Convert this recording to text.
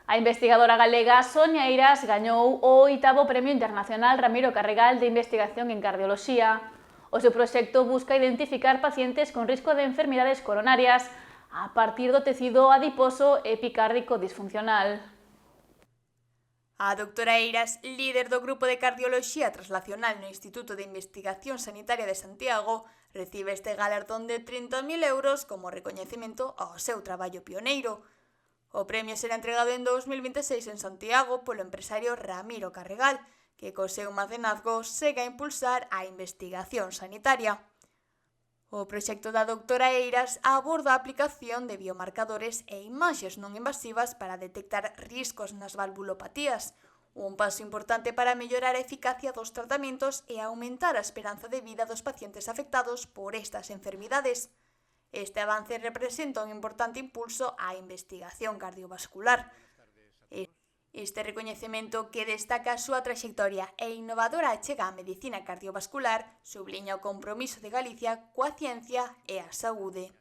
A investigadora galega Sonia Eiras gañou o 8º Premio Internacional Ramiro Carregal de Investigación en Cardioloxía. O seu proxecto busca identificar pacientes con risco de enfermidades coronarias a partir do tecido adiposo epicárdico disfuncional. A doutora Eiras, líder do Grupo de Cardioloxía Translacional no Instituto de Investigación Sanitaria de Santiago, recibe este galardón de 30.000 euros como recoñecemento ao seu traballo pioneiro. O premio será entregado en 2026 en Santiago polo empresario Ramiro Carregal, que co seu mecenazgo segue a impulsar a investigación sanitaria. O proxecto da doutora Eiras aborda a aplicación de biomarcadores e imaxes non invasivas para detectar riscos nas valvulopatías, un paso importante para mellorar a eficacia dos tratamentos e aumentar a esperanza de vida dos pacientes afectados por estas enfermidades. Este avance representa un importante impulso á investigación cardiovascular. Este recoñecemento, que destaca a súa traxectoria e innovadora achega á medicina cardiovascular, subliña o compromiso de Galicia coa ciencia e a saúde.